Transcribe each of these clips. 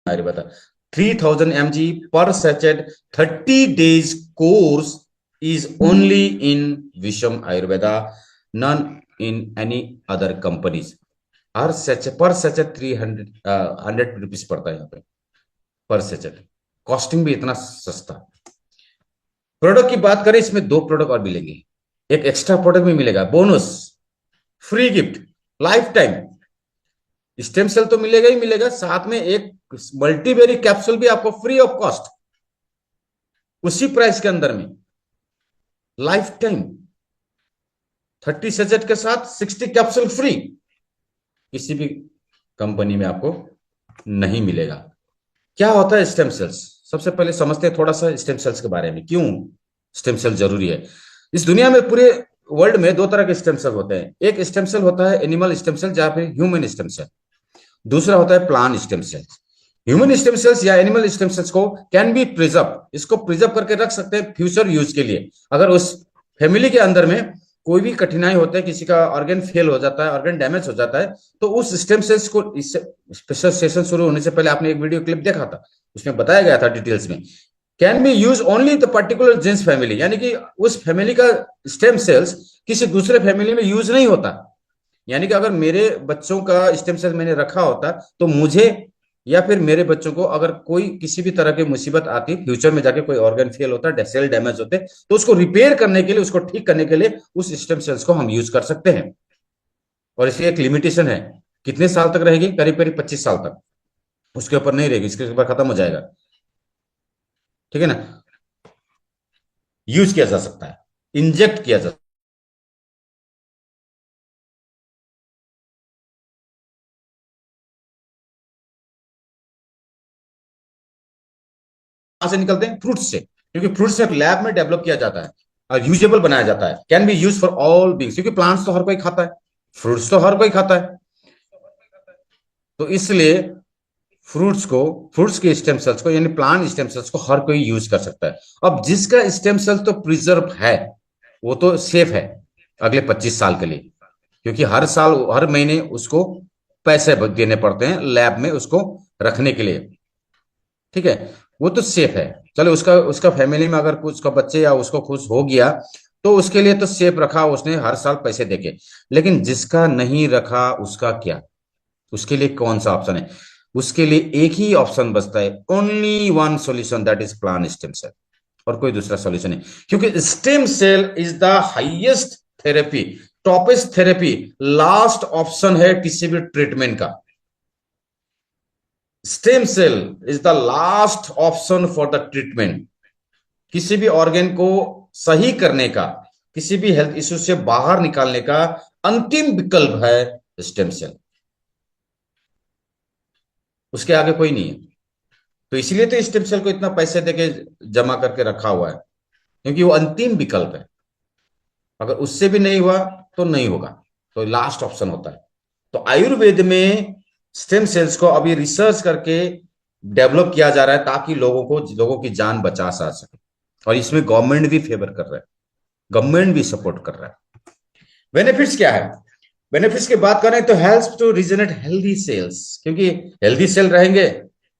Ayurveda. 3000 mg per sachet, 30 days course is only in Visham Ayurveda, none in any other companies. Her sachet पर sachet 100 rupees पड़ता है यहाँ पे पर sachet. Costing भी इतना सस्ता। प्रोडक्ट की बात करें, इसमें दो प्रोडक्ट और मिलेंगे, एक एक्स्ट्रा प्रोडक्ट भी मिलेगा, bonus, free gift, life time. Stem cell तो मिलेगा ही मिलेगा, साथ में एक मल्टीबेरी कैप्सूल भी आपको फ्री ऑफ कॉस्ट, उसी प्राइस के अंदर में, लाइफ टाइम। 30 सैचेट के साथ 60 कैप्सूल फ्री, किसी भी कंपनी में आपको नहीं मिलेगा। क्या होता है स्टेम सेल्स? सबसे पहले समझते हैं थोड़ा सा स्टेम सेल्स के बारे में, क्यों स्टेम सेल जरूरी है। इस दुनिया में, पूरे वर्ल्ड में दो तरह के स्टेम सेल होते हैं। एक स्टेम सेल होता है एनिमल स्टेम सेल, जहां पे ह्यूमन स्टेम सेल। दूसरा होता है plant stem sales. Human stem cells या एनिमल स्टेम सेल्स को कैन बी प्रिजर्व, इसको प्रिजर्व करके रख सकते हैं फ्यूचर यूज के लिए। अगर उस फैमिली के अंदर में कोई भी कठिनाई होता है, किसी का ऑर्गन फेल हो जाता है, ऑर्गन डैमेज हो जाता है, तो उस स्टेम सेल्स को, इस स्पेशल सेशन शुरू होने से पहले आपने एक वीडियो क्लिप देखा था, उसमें बताया गया था डिटेल्स में, can be use only the particular genes family, यानी कि उस फैमिली का स्टेम सेल्स किसी दूसरे फैमिली में यूज नहीं होता। यानी कि अगर मेरे बच्चों का स्टेम सेल मैंने रखा होता, तो मुझे या फिर मेरे बच्चों को अगर कोई किसी भी तरह की मुसीबत आती, फ्यूचर में जाके कोई ऑर्गन फेल होता, सेल डैमेज होते, तो उसको रिपेयर करने के लिए, उसको ठीक करने के लिए उस स्टेम सेल्स को हम यूज कर सकते हैं। और इसकी एक लिमिटेशन है, कितने साल तक रहेगी? करीब करीब 25 साल तक, उसके ऊपर नहीं रहेगी, इसके ऊपर खत्म हो जाएगा। ठीक है ना? यूज किया जा सकता है, इंजेक्ट किया जा सकता है। कहां से निकलते हैं? फ्रूट से, क्योंकि फ्रूट से लैब में डेवलप किया जाता है और यूजेबल बनाया जाता है। Can be use for all beings, क्योंकि प्लांट्स तो हर कोई खाता है, फ्रूट्स तो हर कोई खाता है, तो इसलिए फ्रूट्स के स्टेम सेल्स को, यानी प्लांट स्टेम सेल्स को हर कोई यूज कर सकता है। अब जिसका स्टेम सेल तो प्रिजर्व है, वो तो सेफ है अगले 25 साल के लिए, क्योंकि हर साल, हर महीने उसको पैसे देने पड़ते हैं लैब में उसको रखने के लिए। ठीक है, वो तो सेफ है। चलो, उसका उसका फैमिली में अगर कुछ, उसका बच्चे या उसको कुछ हो गया, तो उसके लिए तो सेफ रखा उसने, हर साल पैसे देके। लेकिन जिसका नहीं रखा, उसका क्या? उसके लिए कौन सा ऑप्शन है? उसके लिए एक ही ऑप्शन बचता है, only one solution, that is plant stem cell, और कोई दूसरा सॉल्यूशन नहीं। क्योंकि stem cell is the highest therapy, topest therapy, last option है किसी भी ट्रीटमेंट का। Stem cell is the last option for the treatment. किसी भी ऑर्गन को सही करने का, किसी भी हेल्थ इश्यू से बाहर निकालने का अंतिम विकल्प है स्टेम सेल, उसके आगे कोई नहीं है। तो इसलिए तो स्टेम सेल को इतना पैसे देके जमा करके रखा हुआ है, क्योंकि वो अंतिम विकल्प है। अगर उससे भी नहीं हुआ तो नहीं होगा, तो लास्ट ऑप्शन होता है। तो आयुर्वेद में स्टेम सेल्स को अभी रिसर्च करके डेवलप किया जा रहा है, ताकि लोगों की जान बचा जा सके। और इसमें गवर्नमेंट भी फेवर कर रहा है, गवर्नमेंट भी सपोर्ट कर रहा है। बेनिफिट्स क्या है? बेनिफिट्स की बात करें तो help to regenerate healthy cells, क्योंकि हेल्दी सेल रहेंगे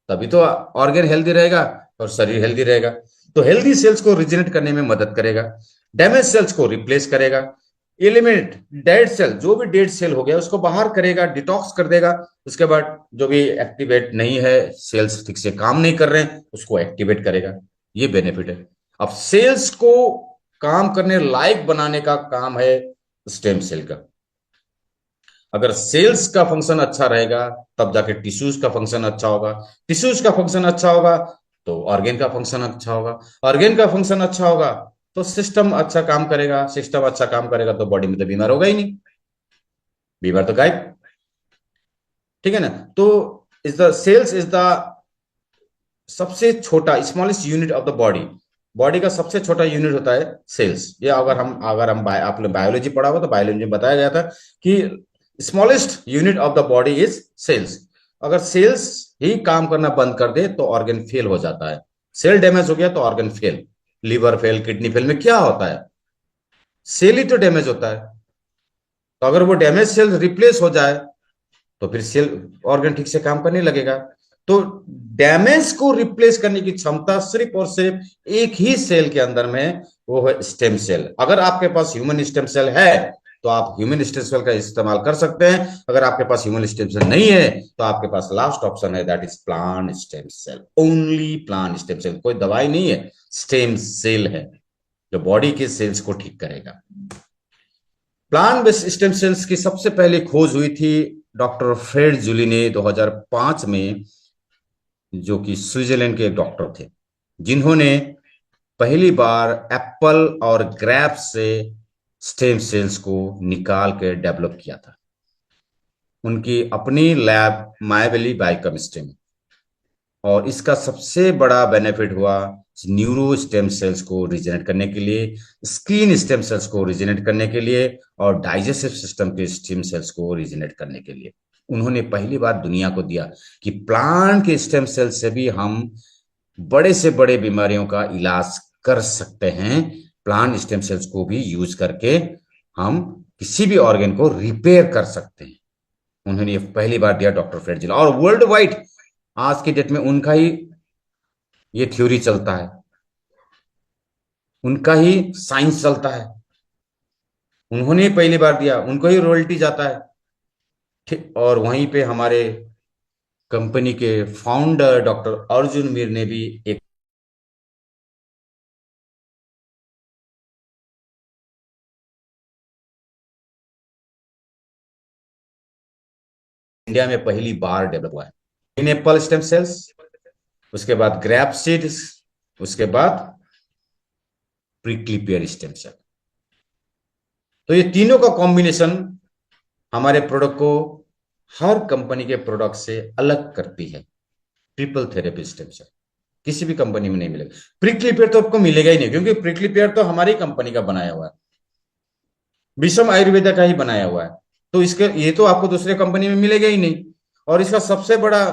तभी तो ऑर्गन हेल्दी रहेगा और शरीर हेल्दी रहेगा। तो हेल्दी सेल्स को रिजनरेट करने में मदद करेगा, डैमेज सेल्स को रिप्लेस करेगा, एलिमिनेट डेड सेल, जो भी डेड सेल हो गया उसको बाहर करेगा, डिटॉक्स कर देगा। उसके बाद जो भी एक्टिवेट नहीं है, सेल्स ठीक से काम नहीं कर रहे हैं, उसको एक्टिवेट करेगा। ये बेनिफिट है। अब सेल्स को काम करने लायक बनाने का काम है स्टेम सेल का। अगर सेल्स का फंक्शन अच्छा रहेगा, तब जाके टिश्यूज का फंक्शन अच्छा होगा, टिश्यूज का फंक्शन अच्छा होगा तो ऑर्गेन का फंक्शन अच्छा होगा, ऑर्गेन का फंक्शन अच्छा होगा तो सिस्टम अच्छा काम करेगा, सिस्टम अच्छा काम करेगा तो बॉडी में तो बीमार होगा ही नहीं, बीमार तो गायब। ठीक है ना? तो is the cells is the सबसे छोटा, smallest unit of the body. Body का सबसे छोटा यूनिट होता है सेल्स। ये अगर हम आपने बायोलॉजी पढ़ा हो तो बायोलॉजी में बताया गया था कि smallest unit of the body is cells. अगर सेल्स ही काम करना बंद कर दे तो ऑर्गन फेल हो जाता है। सेल डैमेज हो गया तो organ fail, liver fail, kidney fail में क्या होता है? सेल ही तो डैमेज होता है। तो अगर वो डैमेज सेल रिप्लेस हो जाए तो फिर सेल, ऑर्गन ठीक से काम करने लगेगा। तो डैमेज को रिप्लेस करने की क्षमता सिर्फ और सिर्फ एक ही सेल के अंदर में, वो है स्टेम सेल। अगर आपके पास ह्यूमन स्टेम सेल है तो आप ह्यूमन स्टेम सेल का इस्तेमाल कर सकते हैं। अगर आपके पास ह्यूमन स्टेम सेल नहीं है तो आपके पास लास्ट ऑप्शन है, that is plant stem cell, only plant stem cell. कोई दवाई नहीं है, स्टेम सेल है जो बॉडी के सेल्स को ठीक करेगा। प्लांट बेस्ड स्टेम सेल्स की सबसे पहले खोज हुई थी डॉक्टर फ्रेड जूली ने 2005 में, जो कि स्विट्जरलैंड के एक डॉक्टर थे, जिन्होंने पहली बार एप्पल और ग्रेप्स से स्टेम सेल्स को निकाल के डेवलप किया था उनकी अपनी लैब मायावली बायोकेमिस्ट्री में। और इसका सबसे बड़ा बेनिफिट हुआ न्यूरो स्टेम सेल्स को रिजेनरेट करने के लिए, स्किन स्टेम सेल्स को रिजेनरेट करने के लिए, और डाइजेस्टिव सिस्टम के स्टेम सेल्स को रिजेनरेट करने के लिए। उन्होंने पहली बार दुनिया को दिया कि प्लांट के स्टेम सेल से भी हम बड़े से बड़े बीमारियों का इलाज कर सकते हैं। प्लांट स्टेम सेल्स को भी यूज करके हम किसी भी ऑर्गन को रिपेयर कर सकते हैं। उन्होंने ये पहली बार दिया डॉक्टर फ्रेड जूली, और वर्ल्ड वाइड आज की डेट में उनका ही ये थ्योरी चलता है, उनका ही साइंस चलता है, उन्होंने ही पहली बार दिया, उनको ही रॉयल्टी जाता है। ठीक, और वहीं पे हमारे कंपनी के फाउंडर डॉक्टर अर्जुन मीर ने भी एक इंडिया में पहली बार डेवलप हुआ है। पाइनएप्पल स्टेम सेल्स, उसके बाद ग्रेप सीड्स, उसके बाद प्रिकली पेयर स्टेम सेल। तो ये तीनों का कॉम्बिनेशन हमारे प्रोडक्ट को हर कंपनी के प्रोडक्ट से अलग करती है। ट्रिपल थेरेपी स्टेम सेल किसी भी कंपनी में नहीं मिलेगा। प्रिकली पेयर तो आपको मिलेगा ही नहीं, क्योंकि प्रिकली पेयर तो हमारी कंपनी का बनाया हुआ है, विषम आयुर्वेदा का ही बनाया हुआ है। तो इसके ये तो आपको दूसरे कंपनी में मिलेगा ही नहीं। और इसका सबसे बड़ा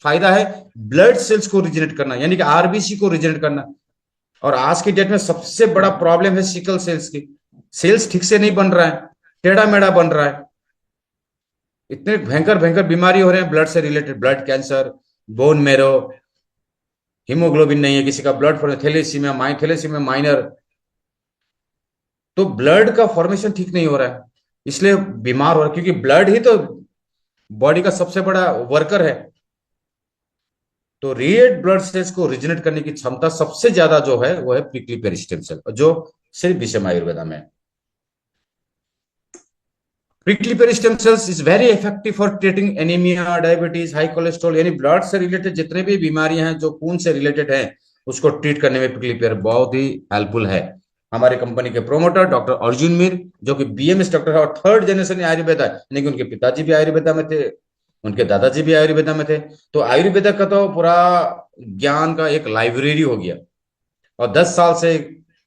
फायदा है ब्लड सेल्स को रिजेनरेट करना, यानी कि आरबीसी को रिजेनरेट करना। और आज की डेट में सबसे बड़ा प्रॉब्लम है सिकल सेल्स की। सेल्स ठीक से नहीं बन रहा है, टेढ़ा मेढ़ा बन रहा है। इतने भयंकर भयंकर बीमारी हो रहे हैं ब्लड से related, blood cancer, bone marrow, haemoglobin नहीं है किसी का, ब्लड थैलेसीमिया माइनर। तो ब्लड का फॉर्मेशन ठीक नहीं हो रहा है, इसलिए बीमार हो रहा है, क्योंकि ब्लड ही तो बॉडी का सबसे बड़ा वर्कर है। तो रेड ब्लड सेल्स को रिजेनरेट करने की क्षमता सबसे ज्यादा जो है वो है प्रिकली पेयर स्टेम सेल, जो सिर्फ विषम आयुर्वेदा में है। Prickly pair stem cells is very effective for treating anaemia, diabetes, high cholesterol, यानी ब्लड से रिलेटेड जितने भी बीमारियां हैं जो खून से रिलेटेड है उसको ट्रीट करने में प्रिकली पेयर बहुत ही हेल्पफुल है। हमारे कंपनी के प्रोमोटर डॉक्टर अर्जुन मीर, जो कि बीएमएस डॉक्टर है और थर्ड जनरेशन आयुर्वेदा, यानी कि उनके पिताजी भी आयुर्वेदा में थे, उनके दादाजी भी आयुर्वेदा में थे। तो आयुर्वेदा का तो पूरा ज्ञान का एक लाइब्रेरी हो गया। और 10 साल से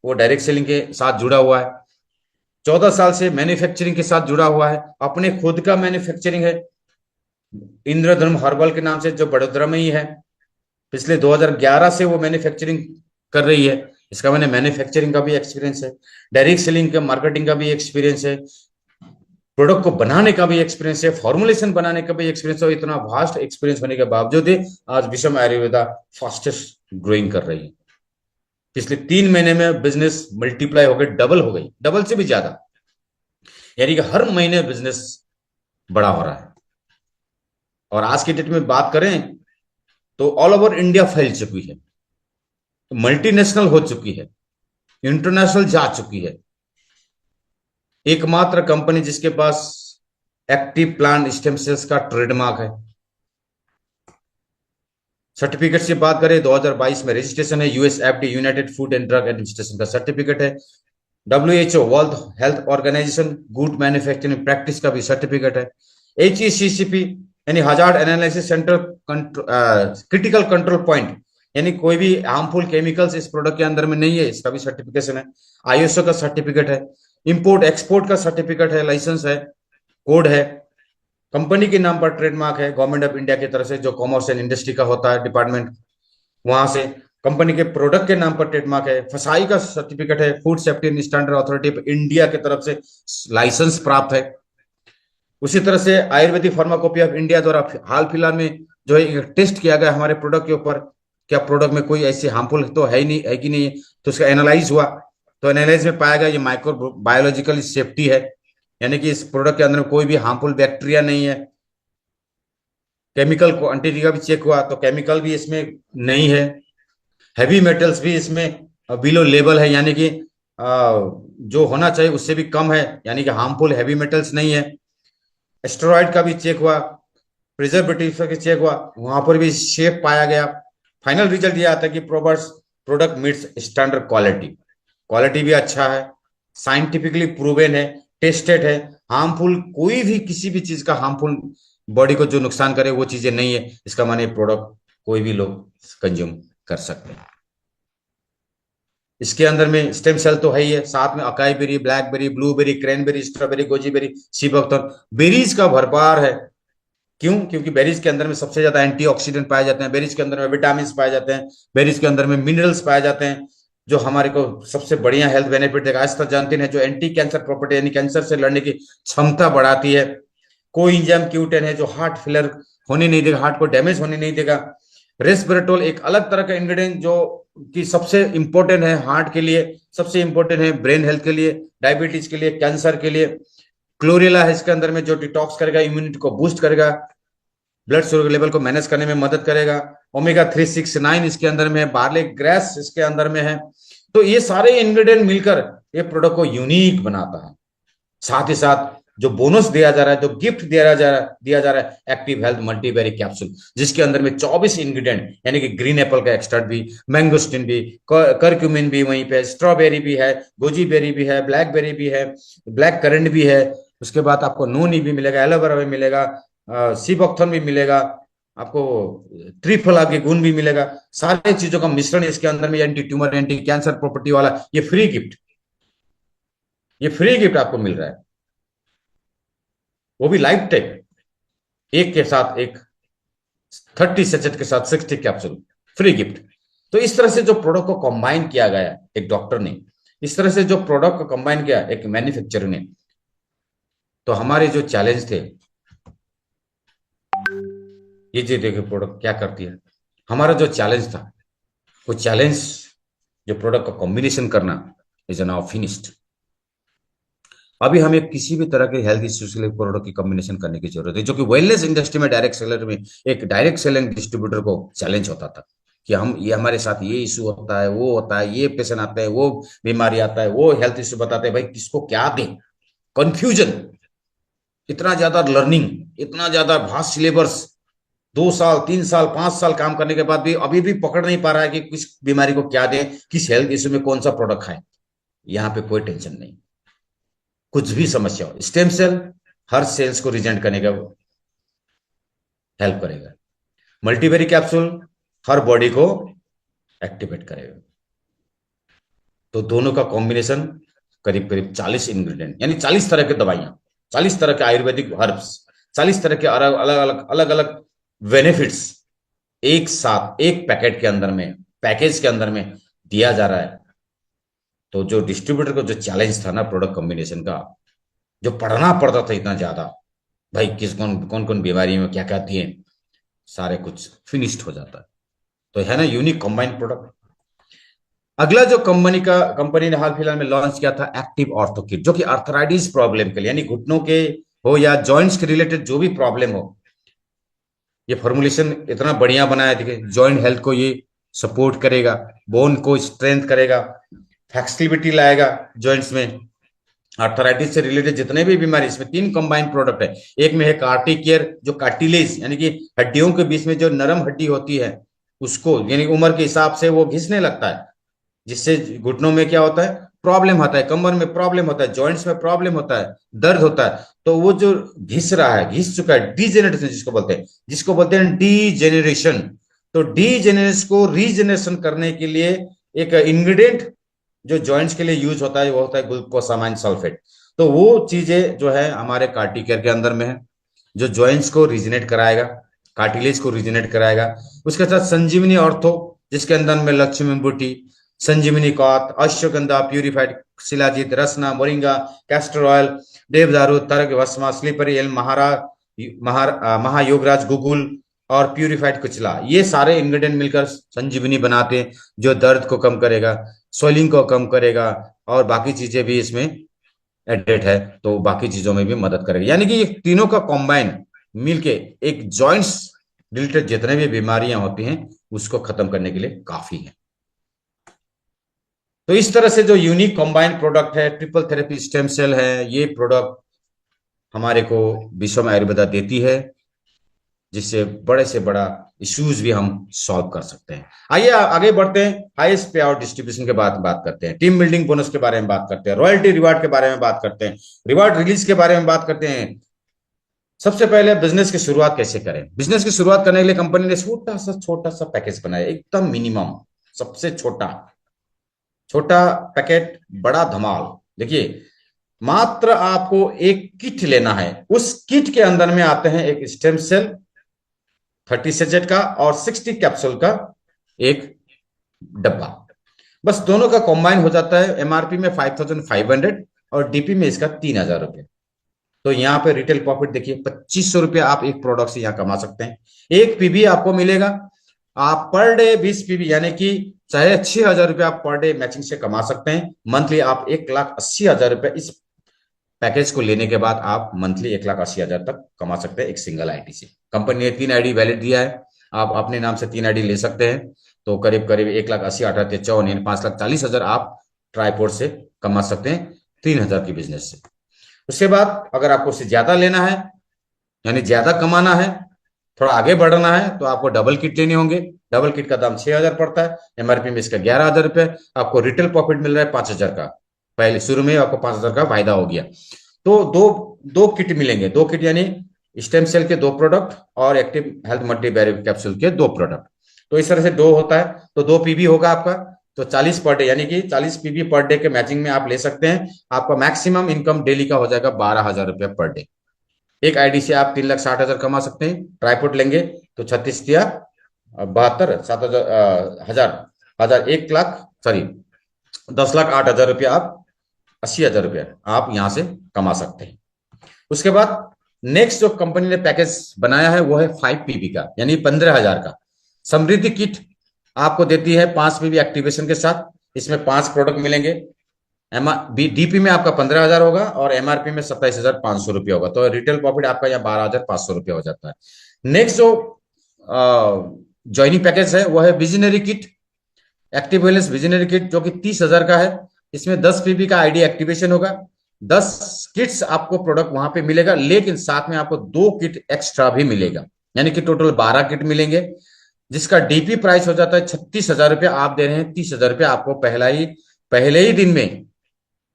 वो डायरेक्ट सेलिंग के साथ जुड़ा हुआ है, 14 साल से मैन्युफैक्चरिंग के साथ जुड़ा हुआ है, अपने खुद का मैन्युफैक्चरिंग है इंद्रधर्म हर्बल के नाम से, जो बड़ोदरा में ही है। पिछले 2011 से वो मैन्युफैक्चरिंग कर रही है। इसका मैंने मैन्युफैक्चरिंग का भी एक्सपीरियंस है, डायरेक्ट सेलिंग का मार्केटिंग का भी एक्सपीरियंस है, प्रोडक्ट को बनाने का भी एक्सपीरियंस है, फॉर्मुलेशन बनाने का भी एक्सपीरियंस है। इतना वास्ट एक्सपीरियंस होने के बावजूद ही आज विषम आयुर्वेदा फास्टेस्ट ग्रोइंग कर रही है। पिछले 3 महीने में बिजनेस मल्टीप्लाई हो गई, डबल हो गई, डबल से भी ज्यादा, यानी कि हर महीने बिजनेस बड़ा हो रहा है। और आज की डेट में बात करें तो ऑल ओवर इंडिया फैल चुकी है, मल्टीनेशनल हो चुकी है, इंटरनेशनल जा चुकी है। एकमात्र कंपनी जिसके पास एक्टिव प्लांट स्टेम सेल्स का ट्रेडमार्क है। सर्टिफिकेट से बात करें 2022 में रजिस्ट्रेशन है, US FD United Food and Drug Administration का सर्टिफिकेट है, WHO World Health Organization good manufacturing practice का भी सर्टिफिकेट है, HECCP यानी hazard analysis center critical control point, यानी कोई भी हार्मफुल केमिकल्स इस प्रोडक्ट के अंदर में नहीं है, इसका भी सर्टिफिकेशन है, ISO का सर्टिफिकेट है, इंपोर्ट एक्सपोर्ट का सर्टिफिकेट है, लाइसेंस है, कोड है, कंपनी के नाम पर ट्रेडमार्क है गवर्नमेंट ऑफ इंडिया की तरफ से, जो कॉमर्स एंड इंडस्ट्री का होता है डिपार्टमेंट, वहां से कंपनी के प्रोडक्ट के नाम पर ट्रेडमार्क है, फसाई का सर्टिफिकेट है, food safety and standard authority of India की तरफ से लाइसेंस प्राप्त है। उसी तरह से आयुर्वेदिक फार्माकोपिया ऑफ इंडिया द्वारा हाल फिलहाल में जो एक टेस्ट किया गया हमारे प्रोडक्ट के ऊपर, क्या प्रोडक्ट में कोई ऐसी हार्मफुल तो है ही नहीं, है कि नहीं है, तो उसका एनालाइज हुआ। तो एनालाइज में पाया गया ये माइक्रो बायोलॉजिकल सेफ्टी है, यानी कि इस प्रोडक्ट के अंदर में कोई भी हार्मफुल बैक्टीरिया नहीं है। केमिकल क्वांटिटी का भी चेक हुआ तो केमिकल भी इसमें नहीं है। हैवी मेटल्स भी इसमें बिलो लेवल है, यानी कि जो होना चाहिए उससे भी कम है, यानी कि हार्मफुल हैवी मेटल्स नहीं है। एस्टेरॉइड का भी चेक हुआ, प्रिजर्वेटिव का भी चेक हुआ, वहां पर भी शेप पाया गया। फाइनल रिजल्ट ये आता है कि product meets standard quality, quality भी अच्छा है, साइंटिफिकली प्रूवन है, टेस्टेड है, हार्मफुल कोई भी किसी भी चीज का हार्मफुल बॉडी को जो नुकसान करे वो चीजें नहीं है। इसका माने प्रोडक्ट कोई भी लोग कंज्यूम कर सकते हैं। इसके अंदर में स्टेम सेल तो है ही है, साथ में acai berry, blackberry, blueberry, cranberry, strawberry, goji berry, seabuckthorn, berries का भरपार है। क्यों? क्योंकि बेरीज के अंदर में सबसे ज्यादा एंटीऑक्सीडेंट पाए जाते हैं, बेरीज के अंदर में विटामिन पाए जाते हैं, बेरीज के अंदर में मिनरल्स पाए जाते हैं, जो हमारे को सबसे बढ़िया हेल्थ बेनिफिट देगा। आज तक जानते हैं जो एंटी कैंसर प्रॉपर्टी, यानी कैंसर से लड़ने की क्षमता बढ़ाती है। कोई इंजाइम क्यूटेन है जो हार्ट फेलर होने नहीं देगा, हार्ट को डैमेज होने नहीं देगा। रेस्पिरेटोल एक अलग तरह का इंग्रेडिएंट जो कि सबसे इंपॉर्टेंट है हार्ट के लिए, सबसे इंपॉर्टेंट है ब्रेन हेल्थ के लिए, डायबिटीज के लिए, कैंसर के लिए। क्लोरेला है इसके अंदर में जो डिटॉक्स करेगा, इम्यूनिटी को बूस्ट करेगा, ब्लड शुगर लेवल को मैनेज करने में मदद करेगा। ओमेगा 369 इसके अंदर में है, बार्ले ग्रेस इसके अंदर में है। तो ये सारे इंग्रेडिएंट मिलकर ये प्रोडक्ट को यूनिक बनाता है। साथ ही साथ जो बोनस दिया जा रहा है, जो गिफ्ट दिया जा रहा है एक्टिव हेल्थ मल्टीबेरी कैप्सूल, जिसके अंदर में 24 इंग्रेडिएंट, यानी कि ग्रीन एप्पल का एक्सट्रैक्ट भी, मैंगोस्टिन भी, करक्यूमिन भी वहीं पे, स्ट्रॉबेरी भी है, गोजी बेरी भी है, ब्लैकबेरी भी है, ब्लैक करंट भी है। उसके बाद आपको नोनी भी मिलेगा, एलोवेरा भी मिलेगा, सीबॉक्थन भी मिलेगा, आपको त्रिफला के गुण भी मिलेगा। सारे चीजों का मिश्रण इसके अंदर में, anti tumour, anti cancer property वाला ये फ्री गिफ्ट आपको मिल रहा है, वो भी लाइफ टाइम, एक के साथ एक 30 सेचेट के साथ 60 कैप्सूल फ्री गिफ्ट। तो इस तरह से जो प्रोडक्ट को कंबाइन किया गया एक डॉक्टर ने, इस तरह से जो प्रोडक्ट को कंबाइन किया एक मैन्युफैक्चरर ने, तो हमारे जो चैलेंज थे, ये जो देखिए प्रोडक्ट क्या करती है, हमारा जो चैलेंज था वो चैलेंज, जो प्रोडक्ट का कॉम्बिनेशन करना, इज नाउ फिनिश्ड। अभी हमें किसी भी तरह के हेल्थ इश्यूज के लिए प्रोडक्ट की कॉम्बिनेशन करने की जरूरत है, जो कि वेलनेस इंडस्ट्री में डायरेक्ट सेलर में एक डायरेक्ट सेलिंग डिस्ट्रीब्यूटर को चैलेंज होता था कि हम ये हमारे साथ ये इशू होता है, वो होता है, ये पेशेंट आता है, वो बीमारी आता है, वो हेल्थ इशू बताते हैं, भाई किसको क्या दें, कंफ्यूजन, इतना ज्यादा लर्निंग, इतना ज्यादा भास्ट सिलेबस, 2 साल 3 साल 5 साल काम करने के बाद भी अभी भी पकड़ नहीं पा रहा है कि किस बीमारी को क्या दें, किस हेल्थ इशू में कौन सा प्रोडक्ट खाएं। यहाँ पे कोई टेंशन नहीं, कुछ भी समस्या हो, स्टेम सेल हर सेल्स को रिजेंट करने का हेल्प करेगा, मल्टीवेरी कैप्सूल हर बॉडी को एक्टिवेट करेगा। तो दोनों का कॉम्बिनेशन करीब करीब 40 इंग्रेडिएंट, यानी 40 तरह की दवाइयां, 40 तरह के आयुर्वेदिक हर्ब्स, 40 तरह के अलग अलग बेनिफिट्स एक साथ एक पैकेट के अंदर में, पैकेज के अंदर में दिया जा रहा है। तो जो डिस्ट्रीब्यूटर को जो चैलेंज था ना प्रोडक्ट कॉम्बिनेशन का, जो पढ़ना पड़ता था इतना ज्यादा, भाई किस कौन कौन बीमारी में क्या क्या दिए, सारे कुछ फिनिश्ड हो जाता है। तो है ना यूनिक कंबाइंड प्रोडक्ट। अगला जो कंपनी ने हाल फिलहाल में लॉन्च किया था एक्टिव ऑर्थो किट, जो कि आर्थराइटिस प्रॉब्लम के लिए, यानी घुटनों के हो या जॉइंट्स के रिलेटेड जो भी प्रॉब्लम हो, ये फॉर्मुलेशन इतना बढ़िया बनाया देखिए, जॉइंट हेल्थ को ये सपोर्ट करेगा, बोन को स्ट्रेंथ करेगा, फ्लेक्सिबिलिटी लाएगा जॉइंट्स में। आर्थराइटिस से रिलेटेड जितने भी बीमारी, इसमें 3 कंबाइंड प्रोडक्ट है। एक में है कार्टिकेयर, जो कार्टिलेज यानी कि हड्डियों के बीच में जो नरम हड्डी होती है उसको, यानी उम्र के हिसाब से वो घिसने लगता है, जिससे घुटनों में क्या होता है, प्रॉब्लम होता है, कमर में प्रॉब्लम होता है, जॉइंट्स में प्रॉब्लम होता है, दर्द होता है। तो वो जो घिस रहा है, घिस चुका है, डीजेनरेशन जिसको बोलते हैं डीजेनरेशन। तो डीजेनरेशन को रीजेनरेशन करने के लिए एक इंग्रेडिएंट जो जॉइंट्स के लिए यूज होता है वो होता है ग्लूकोसामाइन सल्फेट। तो वो चीजें जो है हमारे कार्टिकेयर के अंदर में है, जो जॉइंट्स को रीजनेट कराएगा, कार्टिलेज को रीजनेट कराएगा। उसके साथ संजीवनी ऑर्थो, जिसके अंदर में लक्ष्मी बूटी, संजीवनी कॉथ, अश्वगंधा, प्यूरिफाइड शिलाजीत, रसना, मोरिंगा, कैस्टर ऑयल, देवदारू, तरग, भस्मा, स्लीपरी एल, महायोगराज, गुगुल और प्यूरिफाइड कुचला, ये सारे इंग्रेडिएंट मिलकर संजीवनी बनाते हैं, जो दर्द को कम करेगा, स्वेलिंग को कम करेगा, और बाकी चीजें भी इसमें एडेड है, तो बाकी चीजों में भी मदद करेगा। यानी कि ये तीनों का कॉम्बाइन मिलके एक जॉइंट्स रिलेटेड जितने भी बीमारियां होती हैं उसको खत्म करने के लिए काफी है। तो इस तरह से जो यूनिक कॉम्बाइंड प्रोडक्ट है, ट्रिपल थेरेपी स्टेम सेल है, ये प्रोडक्ट हमारे को विश्व में आयुर्वेदा देती है, जिससे बड़े से बड़ा इश्यूज भी हम सॉल्व कर सकते हैं। आइए आगे बढ़ते हैं, हाईएस्ट पे आउट डिस्ट्रीब्यूशन के बात करते हैं, टीम बिल्डिंग बोनस के बारे में बात करते हैं, रॉयल्टी रिवार्ड के बारे में बात करते हैं, रिवार्ड रिलीज के बारे में बात करते हैं। सबसे पहले बिजनेस की शुरुआत कैसे करें। बिजनेस की शुरुआत करने के लिए कंपनी ने छोटा सा पैकेज बनाया, एकदम मिनिमम, सबसे छोटा पैकेट, बड़ा धमाल। देखिए, मात्र आपको एक किट लेना है, उस किट के अंदर में आते हैं एक स्टेम सेल 30 सेजेट का और 60 कैप्सूल का एक डब्बा, बस दोनों का कॉम्बाइन हो जाता है। एमआरपी में 5500 और डीपी में इसका 3000 रुपए। तो यहाँ पे रिटेल प्रॉफिट देखिए 2500 रुपया आप एक प्रोडक्ट से यहाँ कमा सकते हैं। एक पीबी आपको मिलेगा, आप पर डे 20 पीबी यानी कि चाहे 6000 रुपया आप पर डे मैचिंग से कमा सकते हैं। मंथली आप 1,80,000 रुपया इस पैकेज को लेने के बाद आप मंथली 1,80,000 तक कमा सकते हैं एक सिंगल आईडी से। कंपनी ने 3 आईडी वैलिड दिया है, आप अपने नाम से 3 आईडी ले सकते हैं, तो करीब 1,80,000 8,54 यानी 5,40,000 आप ट्राईपोर्ट से कमा सकते हैं 3,000 की बिजनेस से। उसके बाद अगर आपको उससे ज्यादा लेना है, यानी ज्यादा कमाना है, थोड़ा आगे बढ़ना है, तो आपको डबल किट लेने होंगे। डबल किट का दाम 6,000 पड़ता है, एमआरपी में इसका 11,000 रुपए, आपको रिटेल प्रॉफिट मिल रहा है 5,000 का। पहले शुरू में आपको 5,000 का फायदा हो गया। तो दो किट मिलेंगे, 2 किट यानी स्टेम सेल के 2 प्रोडक्ट और एक्टिव हेल्थ मल्टीबैरिक कैप्सूल के 2 प्रोडक्ट। तो इस तरह से 2 होता है, तो 2 पीबी होगा आपका, तो 40 पर डे यानी कि 40 पीबी पर डे के मैचिंग में आप ले सकते हैं। आपका मैक्सिमम इनकम डेली का हो जाएगा 12,000 रुपया पर डे। एक आईडी से आप 3,60,000 कमा सकते हैं। ट्राईपोर्ट लेंगे तो 36 या 72 7,000 10,08,000 रुपया आप 80,000 रुपया आप यहां से कमा सकते हैं। उसके बाद नेक्स्ट जो कंपनी ने पैकेज बनाया है वो है 5 पीबी का, यानी 15,000 का। समृद्धि किट आपको देती है 5 पीबी एक्टिवेशन के साथ, इसमें 5 प्रोडक्ट मिलेंगे। डीपी में आपका 15,000 होगा और एमआरपी में 27,500 रुपया होगा, तो रिटेल प्रॉफिट आपका यहाँ 12,500 रुपया हो जाता है। नेक्स्ट जो ज्वाइनिंग पैकेज है वो है visionary kit, active wellness visionary kit, जो कि 30,000 का है। इसमें 10 पीबी का आईडी एक्टिवेशन होगा, 10 किट्स आपको प्रोडक्ट वहां पे मिलेगा, लेकिन साथ में आपको 2 किट एक्स्ट्रा भी मिलेगा, यानी कि टोटल 12 किट मिलेंगे, जिसका डीपी प्राइस हो जाता है 36,000 रुपया। आप दे रहे हैं 30,000 रुपया आपको पहले ही दिन में।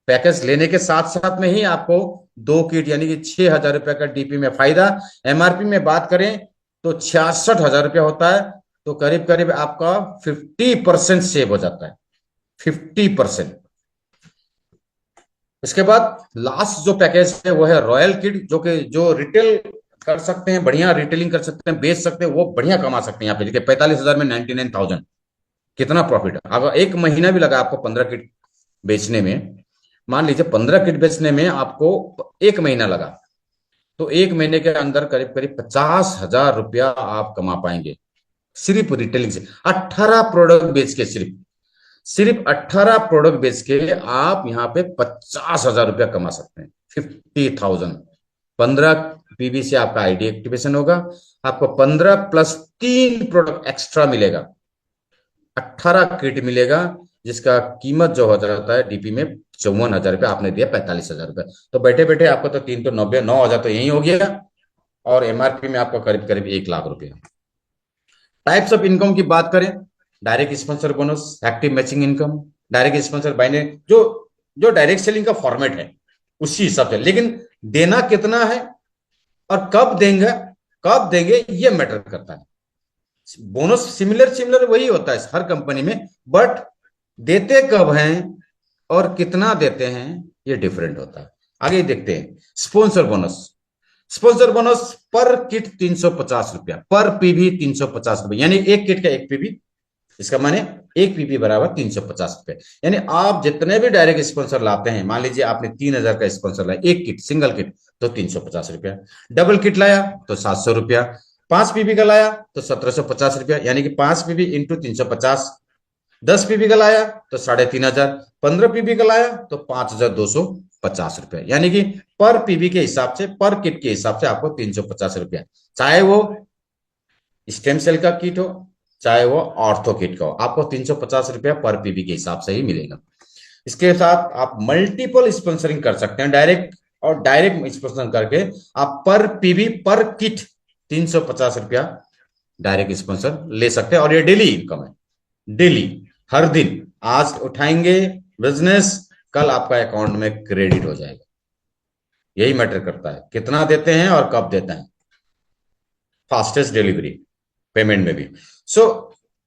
पैकेज लेने के साथ साथ में ही आपको 2 किट यानी कि 6,000 रुपया का डीपी में फायदा। एमआरपी में बात करें तो 66,000 रुपया होता है, तो करीब करीब आपका 50% सेव हो जाता है, 50%। इसके बाद लास्ट जो पैकेज है वो है रॉयल किट, जो रिटेल कर सकते हैं, बढ़िया रिटेलिंग कर सकते हैं, बेच सकते हैं, वो बढ़िया कमा सकते हैं। यहाँ पे देखिए 45,000 में 99,000, कितना प्रॉफिट है। अगर एक महीना भी लगा आपको 15 किट बेचने में, मान लीजिए 15 किट बेचने में आपको 1 महीना लगा, तो 1 महीने के अंदर करीब करीब 50,000 रुपया आप कमा पाएंगे सिर्फ रिटेलिंग से। 18 प्रोडक्ट बेच के, सिर्फ 18 प्रोडक्ट बेच के आप यहाँ पे 50,000 रुपया कमा सकते हैं, 50,000। 15 पीबी से आपका आईडी एक्टिवेशन होगा, आपको 15 प्लस 3 प्रोडक्ट एक्स्ट्रा मिलेगा, 18 किट मिलेगा, जिसका कीमत जो हो जाता है डीपी में 54,000 रुपया, आपने दिया 45,000 रुपया। तो बैठे बैठे आपको तो 3 तो 90, 9,000 तो यही हो गया, और एमआरपी में आपका करीब करीब 1,00,000 रुपया। टाइप्स ऑफ इनकम की बात करें, direct sponsor bonus, active matching income, direct sponsor बाइने, जो डायरेक्ट सेलिंग का फॉर्मेट है उसी हिसाब से, लेकिन देना कितना है और कब देंगे ये मैटर करता है। बोनस सिमिलर वही होता है हर कंपनी में, बट देते कब हैं और कितना देते हैं ये डिफरेंट होता है। आगे देखते हैं स्पॉन्सर बोनस पर किट 350 रुपया, पर पीबी 350 रुपया, यानी एक किट का 1 पीबी, इसका माने 1 पीबी बराबर 350 रुपए। यानी आप जितने भी डायरेक्ट स्पॉन्सर लाते हैं, मान लीजिए आपने 3,000 का स्पॉन्सर लाया, एक किट सिंगल किट, तो 350 रुपया। डबल किट लाया तो 700 रुपया, 5 पीवी का लाया तो 1750 रुपया, यानी कि 5 पीवी इंटू 350। 10 पीवी का लाया तो 3500। 15 पीवी का लाया तो 5250 रुपया, यानी कि पर पीवी के हिसाब से, पर किट के हिसाब से आपको 350 रुपया, चाहे वो स्टेम सेल का किट हो चाहे वो ऑर्थो किट का हो, आपको 350 रुपया पर पीवी के हिसाब से ही मिलेगा। इसके साथ आप मल्टीपल स्पॉन्सरिंग कर सकते हैं, डायरेक्ट और डायरेक्ट स्पॉन्सरिंग करके आप पर पीवी पर किट 350 रुपया डायरेक्ट स्पॉन्सर ले सकते हैं। और ये डेली इनकम है, डेली, हर दिन। आज उठाएंगे बिजनेस, कल आपका अकाउंट में क्रेडिट हो जाएगा। यही मैटर करता है कितना देते हैं और कब देते हैं। फास्टेस्ट डिलीवरी पेमेंट में भी। सो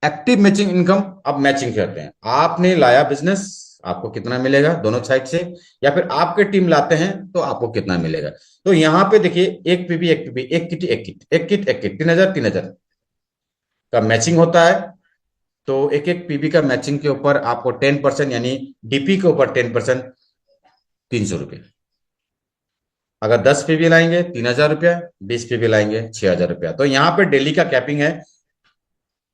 एक्टिव मैचिंग इनकम, अब मैचिंग करते हैं। आपने लाया बिजनेस, आपको कितना मिलेगा दोनों साइड से, या फिर आपके टीम लाते हैं तो आपको कितना मिलेगा। तो यहां पे देखिए, एक पीवी एक पीवी, एक किट एक किट, एक किट एक किट, 3000 3000 का मैचिंग होता है। तो एक एक पीवी का मैचिंग के ऊपर आपको 10%, यानी डीपी के ऊपर 10%, 300 रुपये। अगर 10 पीवी लाएंगे 3000 रुपया, 20 पीवी लाएंगे 6000 रुपया। तो यहाँ पे डेली का कैपिंग है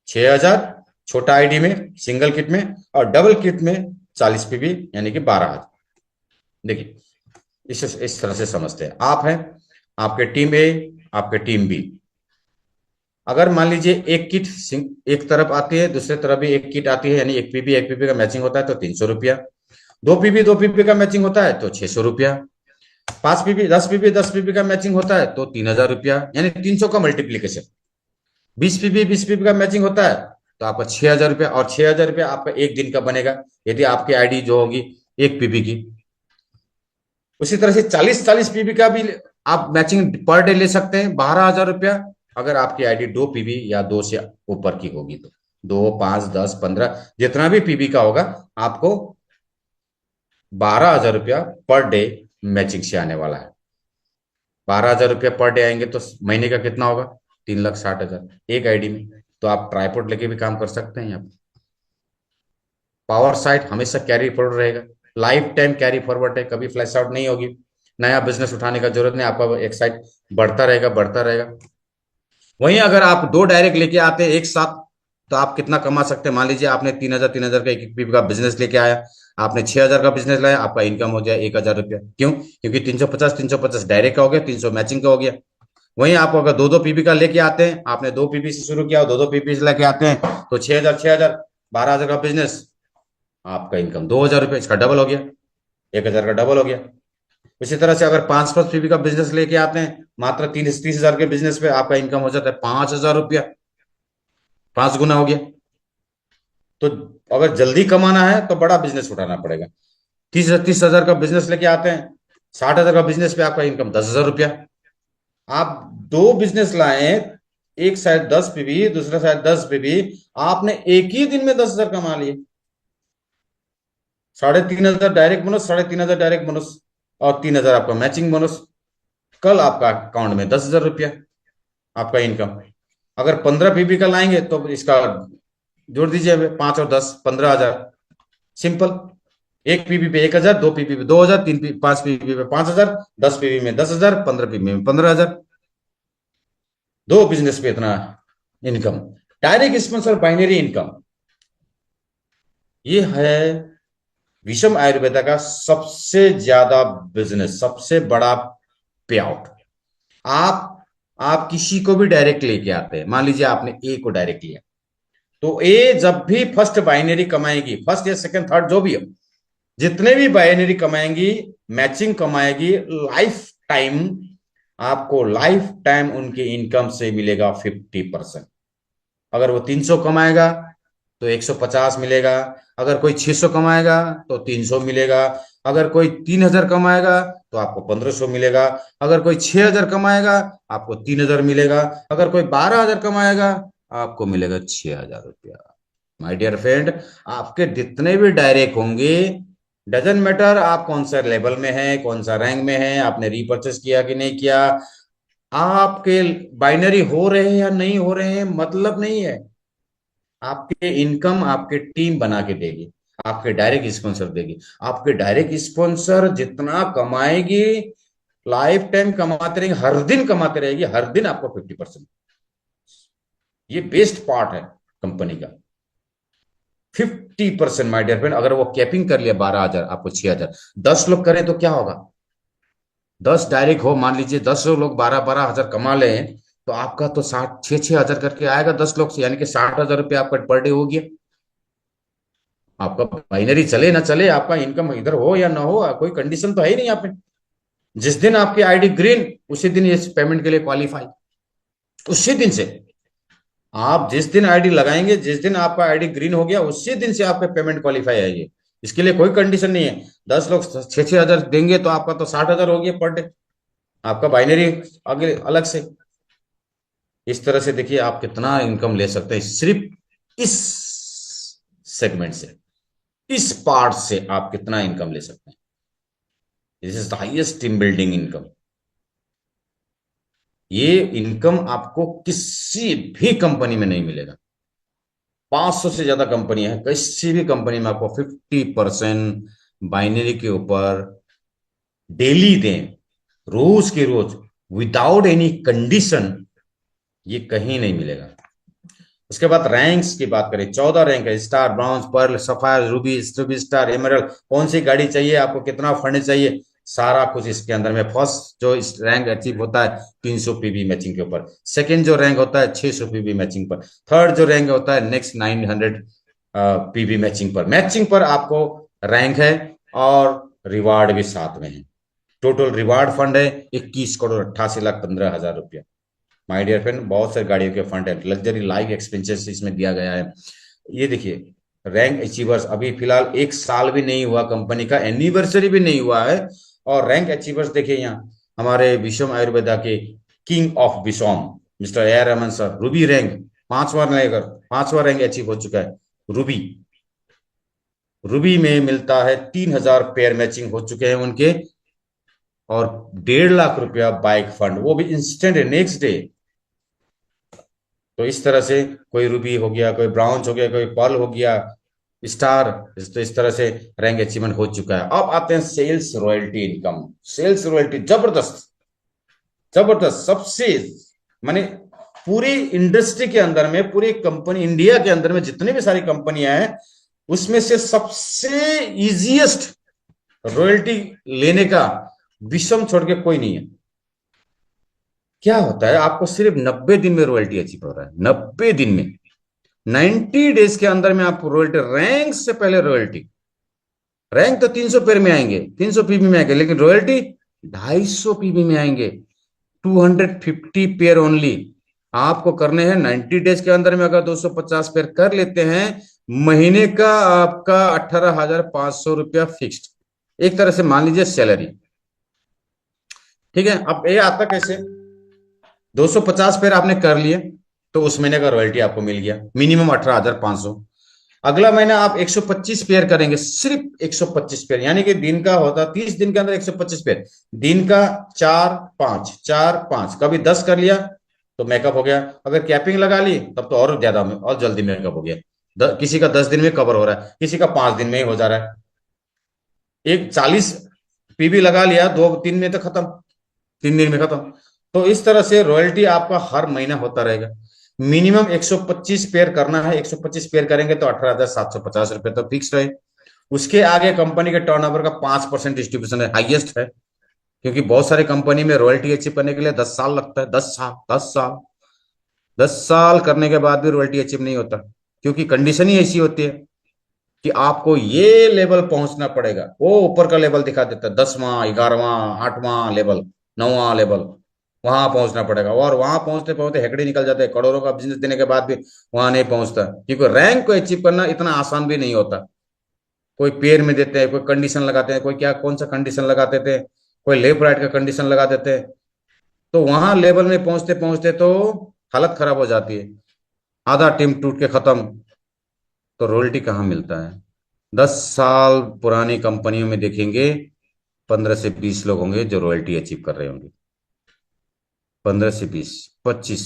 6000 छोटा आईडी में, सिंगल किट में, और डबल किट में 40 पीवी, यानी कि 12000। देखिए इस तरह से समझते हैं। आप हैं, आपके टीम ए, आपके टीम बी। अगर मान लीजिए एक किट एक तरफ आती है, दूसरी तरफ भी एक किट आती है, यानी एक पीपी का मैचिंग होता है तो 300 रुपया। दो पीपी का मैचिंग होता है तो 600 रुपया। 5 पीपी 10 पीपी का मैचिंग होता है तो 3000 रुपया, यानी 300 का मल्टीप्लीकेशन। 20 पीपी का मैचिंग होता है तो आपका 6000 रुपया, और 6000 रुपया आपका एक दिन का बनेगा यदि आपकी आईडी जो होगी एक पीपी की। उसी तरह से 40 पीपी का भी आप मैचिंग पर डे ले सकते हैं, 12000 रुपया, अगर आपकी आईडी 2 पीबी या 2 से ऊपर की होगी तो। 2, 5, 10, 15, जितना भी पीबी का होगा, आपको 12000 रुपया पर डे मैचिंग से आने वाला है। 12000 रुपया पर डे आएंगे तो महीने का कितना होगा? 3,60,000 एक आईडी में। तो आप ट्राईपोर्ट लेके भी काम कर सकते हैं। यहाँ पे पावर साइट हमेशा कैरी फॉरवर्ड रहेगा, लाइफ टाइम कैरी फॉरवर्ड है, कभी फ्लैश आउट नहीं होगी। नया बिजनेस उठाने का जरूरत नहीं, आपका एक साइड बढ़ता रहेगा बढ़ता रहेगा। वहीं अगर आप 2 डायरेक्ट लेके आते हैं एक साथ, तो आप कितना कमा सकते हैं? मान लीजिए आपने 3000 का एक पीपी का बिजनेस लेके आया, आपने 6000 का बिजनेस लाया, आपका इनकम हो जाए 1000 रुपया। क्यों? क्योंकि 350 डायरेक्ट का हो गया, 300 मैचिंग का हो गया। वहीं आप अगर 2 पीपी का लेके आते हैं, आपने 2 पीपी से शुरू किया, 2 पीपी से लेके आते हैं, तो 6000 12000 का बिजनेस, आपका इनकम 2000 रुपये, इसका डबल हो गया, 1000 का डबल हो गया। इसी तरह से अगर 5 पीवी का बिजनेस लेके आते हैं, मात्र 30,000 के बिजनेस पे आपका इनकम हो जाता है 5000 रुपया, 5 गुना हो गया। तो अगर जल्दी कमाना है तो बड़ा बिजनेस उठाना पड़ेगा। 30,000 का बिजनेस लेके आते हैं, 60,000 का बिजनेस पे आपका इनकम 10,000 रुपया। आप 2 बिजनेस लाए, एक शायद 10 पीवी, दूसरा शायद 10 पीवी, आपने एक ही दिन में 10,000 कमा लिए। 3,500 डायरेक्ट बोनस, 3,500 डायरेक्ट बोनस, और 3,000 आपका मैचिंग बोनस। कल आपका अकाउंट में 10,000 रुपया आपका इनकम। अगर 15 पीपी का लाएंगे तो इसका जोड़ दीजिए, 5 और 10, 15,000। सिंपल। एक पीपी पे 1,000, 2 पीपी पे 2,000, 5 पीपी पे 5,000, 10 पीपी में 10,000, 15 पीपी में 15,000। 2 बिजनेस पे इतना income. Direct sponsor binary income, ये है विषम आयुर्वेदा का सबसे ज्यादा बिजनेस, सबसे बड़ा पे आउट। आप किसी को भी डायरेक्ट लेके आते हैं, मान लीजिए आपने ए को डायरेक्ट लिया, तो ए जब भी फर्स्ट बाइनरी कमाएगी, फर्स्ट या सेकंड थर्ड जो भी हो, जितने भी बाइनरी कमाएंगी, मैचिंग कमाएगी, लाइफ टाइम, आपको लाइफ टाइम उनके इनकम से मिलेगा 50%। अगर वो 300 कमाएगा तो 150 मिलेगा, अगर कोई 600 कमाएगा तो 300 मिलेगा, अगर कोई 3,000 कमाएगा तो आपको 1,500 मिलेगा, अगर कोई 6,000 कमाएगा आपको 3,000 मिलेगा, अगर कोई 12,000 कमाएगा आपको मिलेगा 6,000 रुपया। माय डियर फ्रेंड, आपके जितने भी डायरेक्ट होंगे, डजन मैटर आप कौन सा लेवल में है, कौन सा रैंक में है, आपने रीपर्चेस किया कि नहीं किया, आपके बाइनरी हो रहे हैं या नहीं हो रहे हैं, मतलब नहीं है। आपके इनकम आपके टीम बना के देगी, आपके डायरेक्ट स्पॉन्सर देगी। आपके डायरेक्ट स्पॉन्सर जितना कमाएगी, लाइफ टाइम कमाते रहेंगे, हर दिन कमाते रहेगी, हर दिन आपको 50%। ये बेस्ट पार्ट है कंपनी का। 50% माय डियर फ्रेंड, अगर वो कैपिंग कर लिया 12,000, आपको 6,000, 10 लोग करें तो क्या होगा? 10 डायरेक्ट हो, मान लीजिए 10 लोग 12-12 हजार कमा लें, तो आपका तो 6,000 करके आएगा 10 लोग से, यानी कि 60,000 रुपये आपका पर डे हो गया। आपका बाइनरी चले ना चले, आपका इनकम इधर हो या ना हो, कोई कंडीशन तो है ही नहीं यहाँ पे। जिस दिन आपकी आईडी ग्रीन, उसी दिन ये पेमेंट के लिए क्वालिफाई, उसी दिन से। आप जिस दिन आईडी लगाएंगे, जिस दिन आपका आईडी ग्रीन हो गया, उसी दिन से आपका पेमेंट क्वालिफाई है ये। इसके लिए कोई कंडीशन नहीं है। 10 लोग 6,000 देंगे तो आपका तो 60,000 हो गया पर डे, आपका बाइनरी आगे अलग से। इस तरह से देखिए आप कितना इनकम ले सकते हैं सिर्फ इस सेगमेंट से, इस पार्ट से आप कितना इनकम ले सकते हैं। This is the highest team building income. ये इनकम आपको किसी भी कंपनी में नहीं मिलेगा। 500 से ज्यादा कंपनियां हैं, किसी भी कंपनी में आपको 50% बाइनरी के ऊपर डेली दें, रोज के रोज, विदाउट एनी कंडीशन, ये कहीं नहीं मिलेगा। उसके बाद रैंक्स की बात करें, 14 रैंक है, star, bronze, pearl, sapphire, ruby, ruby star, emerald. कौन सी गाड़ी चाहिए आपको, कितना फंड चाहिए, सारा कुछ इसके अंदर में। फर्स्ट जो रैंक अचीव होता है 300 पीबी मैचिंग के ऊपर, सेकंड जो रैंक होता है 600 पीबी मैचिंग पर, थर्ड जो रैंक होता है नेक्स्ट 900 पीबी मैचिंग पर। मैचिंग पर आपको रैंक है और रिवार्ड भी साथ में है। टोटल रिवार्ड फंड है 21,88,15,000 रुपया। माय डियर फ्रेंड, बहुत सारी गाड़ियों के फंड है, लग्जरी लाइफ एक्सपेंसेस इसमें दिया गया है। ये देखिए रैंक अचीवर्स, अभी फिलहाल 1 साल भी नहीं हुआ, कंपनी का एनिवर्सरी भी नहीं हुआ है, और रैंक अचीवर्स देखिए यहाँ हमारे विश्वम आयुर्वेदा के king of Vishwam Mister A Rahman sir, ruby rank 5वां रैंक अचीव हो चुका है। रूबी, रूबी में मिलता है 3,000 पेयर मैचिंग हो चुके हैं उनके, और 1.5 लाख रुपया बाइक फंड, वो भी इंस्टेंट नेक्स्ट डे। तो इस तरह से कोई रूबी हो गया, कोई ब्राउन्स हो गया, कोई पर्ल हो गया, स्टार, तो इस तरह से रैंक अचीवमेंट हो चुका है। अब आते हैं sales royalty income. Sales royalty जबरदस्त, जबरदस्त, सबसे माने पूरी इंडस्ट्री के अंदर में, पूरी कंपनी इंडिया के अंदर में जितनी भी सारी कंपनियां हैं, उसमें से सबसे इजीएस्ट रॉयल्टी लेने का विषम छोड़ के कोई नहीं है। क्या होता है, आपको सिर्फ 90 दिन में रॉयल्टी अचीव हो रहा है, 90 दिन में, 90 डेज के अंदर में आपको रॉयल्टी, रैंक से पहले रॉयल्टी। रैंक तो 300 पेयर में आएंगे, 300 पीबी में आएंगे, लेकिन रॉयल्टी 250 पीबी में आएंगे, 250 पेयर ओनली। आपको करने हैं 90 डेज के अंदर में। अगर 250 पेयर कर लेते हैं, महीने का आपका 18,500 रुपया फिक्स्ड, एक तरह से मान लीजिए सैलरी। ठीक है, अब ये आता कैसे, 250 पेयर आपने कर लिए तो उस महीने का रॉयल्टी आपको मिल गया मिनिमम 18,500। अगला महीना आप 125 पेयर करेंगे, सिर्फ 125 पेयर, यानी कि दिन का होता 30 दिन के अंदर 125 पेयर, दिन का 4-5 4-5, कभी 10 कर लिया तो मेकअप हो गया। अगर कैपिंग लगा ली तब तो और ज्यादा में और जल्दी मेकअप हो गया। किसी का 10 दिन में कवर हो रहा है, किसी का 5 दिन में ही हो जा रहा है। एक 40 पीबी लगा लिया, 2-3 में तो खत्म, 3 दिन में खत्म। तो इस तरह से रॉयल्टी आपका हर महीना होता रहेगा। मिनिमम 125 पेयर करना है, 125 पेयर करेंगे तो 18,750 रुपये तो फिक्स रहे। उसके आगे कंपनी के टर्नओवर का 5% डिस्ट्रीब्यूशन है, हाईएस्ट है, क्योंकि बहुत सारी कंपनी में रॉयल्टी अचीव करने के लिए 10 साल लगता है, 10 साल, 10 साल, 10 साल करने के बाद भी रॉयल्टी अचीव नहीं होता, क्योंकि कंडीशन ही ऐसी होती है कि आपको ये लेवल पहुंचना पड़ेगा। वो ऊपर का लेवल दिखा देता है, 10वां, 11वां, 8वां लेवल, 9वां लेवल, वहां पहुंचना पड़ेगा। और वहां पहुंचते पहुंचते हेकड़े निकल जाते हैं, करोड़ों का बिजनेस देने के बाद भी वहां नहीं पहुंचता, क्योंकि रैंक को अचीव करना इतना आसान भी नहीं होता। कोई पेयर में देते हैं, कोई कंडीशन लगाते हैं, कोई क्या कौन सा कंडीशन लगा देते हैं, कोई लेफ्ट राइट का कंडीशन लगा देते हैं, तो वहां लेवल में पहुंचते पहुंचते तो हालत खराब हो जाती है, आधा टीम टूट के खत्म। तो रॉयल्टी कहाँ मिलता है? 10 साल पुरानी कंपनियों में देखेंगे 15 से 20 लोग होंगे जो रॉयल्टी अचीव कर रहे होंगे, 15 से 20, 25,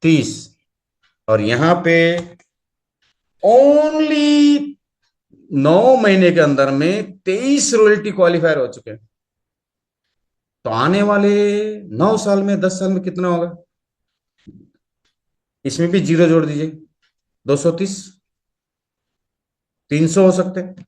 30, और यहां पे ओनली 9 महीने के अंदर में 23 रॉयल्टी क्वालिफायर हो चुके हैं। तो आने वाले 9 साल में, 10 साल में कितना होगा? इसमें भी जीरो जोड़ दीजिए, 230, 300 हो सकते हैं।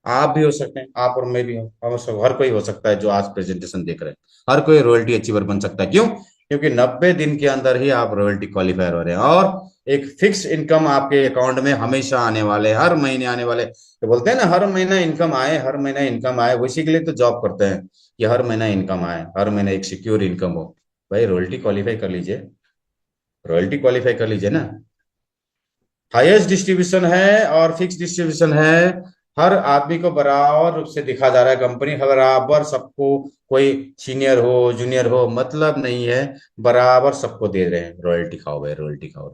आप भी हो सकते हैं, आप और मैं भी हो, हम सब, हर कोई हो सकता है जो आज प्रेजेंटेशन देख रहे हैं। हर कोई रॉयल्टी अचीवर बन सकता है। क्यों? क्योंकि 90 दिन के अंदर ही आप रॉयल्टी क्वालिफायर हो रहे हैं, और एक फिक्स इनकम आपके अकाउंट में हमेशा आने वाले, हर महीने आने वाले। तो बोलते हैं ना, हर महीना इनकम आए, हर महीना इनकम आए, उसी के लिए तो जॉब करते हैं कि हर महीना इनकम आए, हर महीने एक सिक्योर इनकम हो। भाई रॉयल्टी क्वालिफाई कर लीजिए, रॉयल्टी क्वालिफाई कर लीजिए ना। हाईएस्ट डिस्ट्रीब्यूशन है और फिक्स डिस्ट्रीब्यूशन है, हर आदमी को बराबर रूप से दिखा जा रहा है, कंपनी बराबर सबको, कोई सीनियर हो जूनियर हो मतलब नहीं है, बराबर सबको दे रहे हैं रॉयल्टी। खाओ भाई, रॉयल्टी खाओ।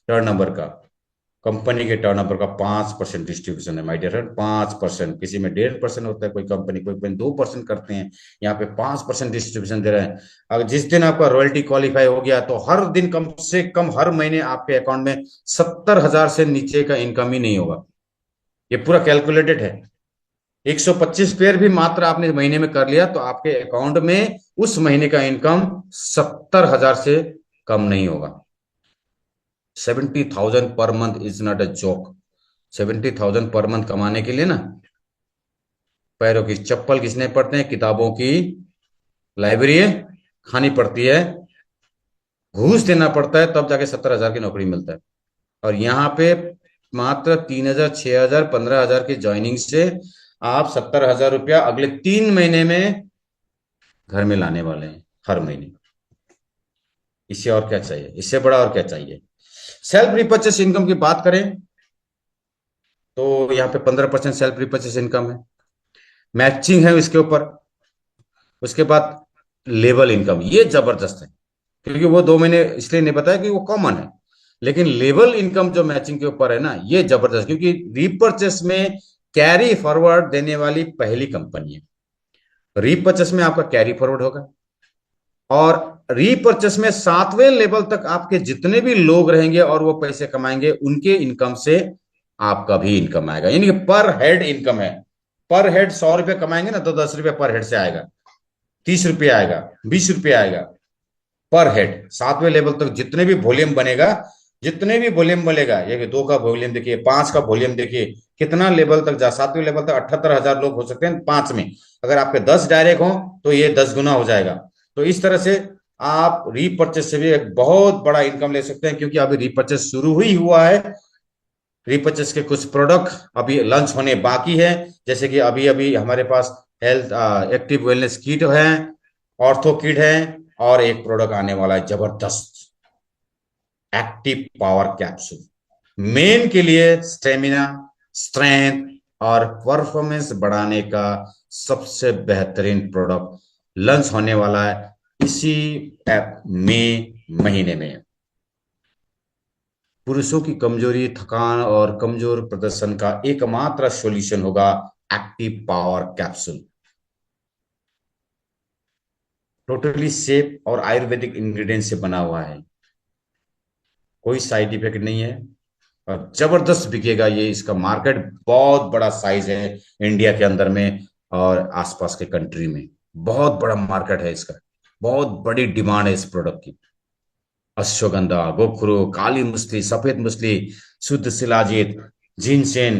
टर्न नंबर का, कंपनी के टर्नओवर का 5% डिस्ट्रीब्यूशन है माय डियर फ्रेंड, 5%। किसी में 1.5% होता है, कोई कंपनी 2% करते हैं, यहाँ पे 5% डिस्ट्रीब्यूशन दे रहे हैं। अगर जिस दिन आपका रॉयल्टी क्वालिफाई हो गया तो हर दिन कम से कम हर महीने आपके अकाउंट में 70,000 से नीचे का इनकम ही नहीं होगा। ये पूरा कैलकुलेटेड है। 125 पेयर भी मात्र आपने महीने में कर लिया तो आपके अकाउंट में उस महीने का इनकम 70,000 से कम नहीं होगा। 70,000 per month is not a joke. 70,000 per month कमाने के लिए ना, पैरों की चप्पल घिसने पड़ते हैं, किताबों की लाइब्रेरी खानी पड़ती है, घूस देना पड़ता है, तब जाके 70,000 की नौकरी मिलता है। और यहाँ पे मात्र 3,000, 6,000, 15,000 की ज्वाइनिंग से आप 70,000 रुपया अगले 3 महीने में घर में लाने वाले हैं, हर महीने। इससे और क्या चाहिए, इससे बड़ा और क्या चाहिए? सेल्फ रिपर्चेस इनकम की बात करें तो यहाँ पे 15% सेल्फ रिपर्चेस इनकम है, मैचिंग है इसके ऊपर। उसके बाद लेवल इनकम, ये जबरदस्त है, क्योंकि वो 2 महीने इसलिए नहीं बताया कि वो कॉमन है, लेकिन लेवल इनकम जो मैचिंग के ऊपर है ना, ये जबरदस्त, क्योंकि रीपर्चेस में कैरी फॉरवर्ड देने वाली पहली कंपनी है। रीपर्चेस में आपका कैरी फॉरवर्ड होगा, और रीपर्चेस में 7वें लेवल तक आपके जितने भी लोग रहेंगे और वो पैसे कमाएंगे, उनके इनकम से आपका भी इनकम आएगा, यानी कि पर हेड इनकम है। पर हेड 100 रुपये कमाएंगे ना तो 10 रुपये पर हेड से आएगा, 30 रुपये आएगा, 20 रुपये आएगा पर हेड। 7वें लेवल तक जितने भी वॉल्यूम बनेगा, जितने भी वॉल्यूम बनेगा, ये 2 का वॉल्यूम देखिए, 5 का वॉल्यूम देखिए, कितना लेवल तक जा, 7वें लेवल तक 78,000 लोग हो सकते हैं 5 में। अगर आपके 10 डायरेक्ट हो तो ये 10 गुना हो जाएगा। तो इस तरह से आप रीपर्चेस से भी एक बहुत बड़ा इनकम ले सकते हैं, क्योंकि अभी रीपर्चेस शुरू ही हुआ है। रीपर्चेस के कुछ प्रोडक्ट अभी लॉन्च होने बाकी है, जैसे कि अभी अभी हमारे पास हेल्थ एक्टिव वेलनेस किट है, ऑर्थो किट है, और एक प्रोडक्ट आने वाला है जबरदस्त, एक्टिव पावर कैप्सूल। मेन के लिए स्टेमिना, स्ट्रेंथ और परफॉर्मेंस बढ़ाने का सबसे बेहतरीन प्रोडक्ट लॉन्च होने वाला है इसी मई महीने में। पुरुषों की कमजोरी, थकान और कमजोर प्रदर्शन का एकमात्र सॉल्यूशन होगा active power capsule. Totally safe और आयुर्वेदिक इंग्रेडिएंट से बना हुआ है, कोई साइड इफेक्ट नहीं है, और जबरदस्त बिकेगा ये। इसका मार्केट बहुत बड़ा साइज है इंडिया के अंदर में और आसपास के कंट्री में, बहुत बड़ा मार्केट है इसका, बहुत बड़ी डिमांड है इस प्रोडक्ट की। अश्वगंधा, गोखरू, काली मुसली, सफेद मुसली, शुद्ध शिलाजीत, जिनसेन,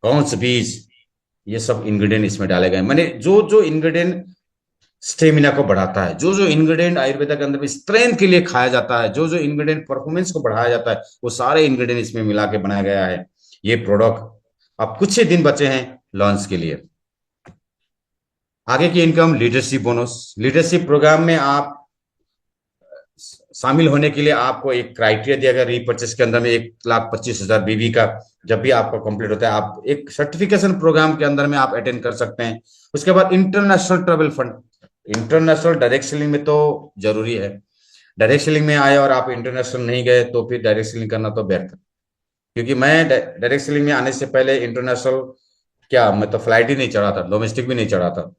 कौंस बीज, ये सब इंग्रेडिएंट इसमें डाले गए। मैंने जो जो इंग्रेडिएंट स्टेमिना को बढ़ाता है, जो जो इंग्रेडिएंट आयुर्वेदा के अंदर में स्ट्रेंथ के लिए खाया जाता है, जो जो इंग्रेडिएंट परफॉर्मेंस को बढ़ाया जाता है, वो सारे इंग्रेडिएंट इसमें मिला के बनाया गया है ये प्रोडक्ट। अब कुछ ही दिन बचे हैं लॉन्च के लिए। आगे की income, leadership bonus. Leadership program में आप शामिल होने के लिए आपको एक क्राइटेरिया दिया गया रीपर्चेस के अंदर में, 1,25,000 बीबी का जब भी आपका कंप्लीट होता है, आप एक सर्टिफिकेशन प्रोग्राम के अंदर में आप अटेंड कर सकते हैं। उसके बाद international travel fund. International direct selling में तो जरूरी है, डायरेक्ट सेलिंग में आए और आप इंटरनेशनल नहीं गए तो फिर डायरेक्ट सेलिंग करना तो व्यर्थ। क्योंकि मैं डायरेक्ट सेलिंग में आने से पहले इंटरनेशनल, क्या मैं तो फ्लाइट ही नहीं चढ़ा था, डोमेस्टिक भी नहीं चढ़ा था,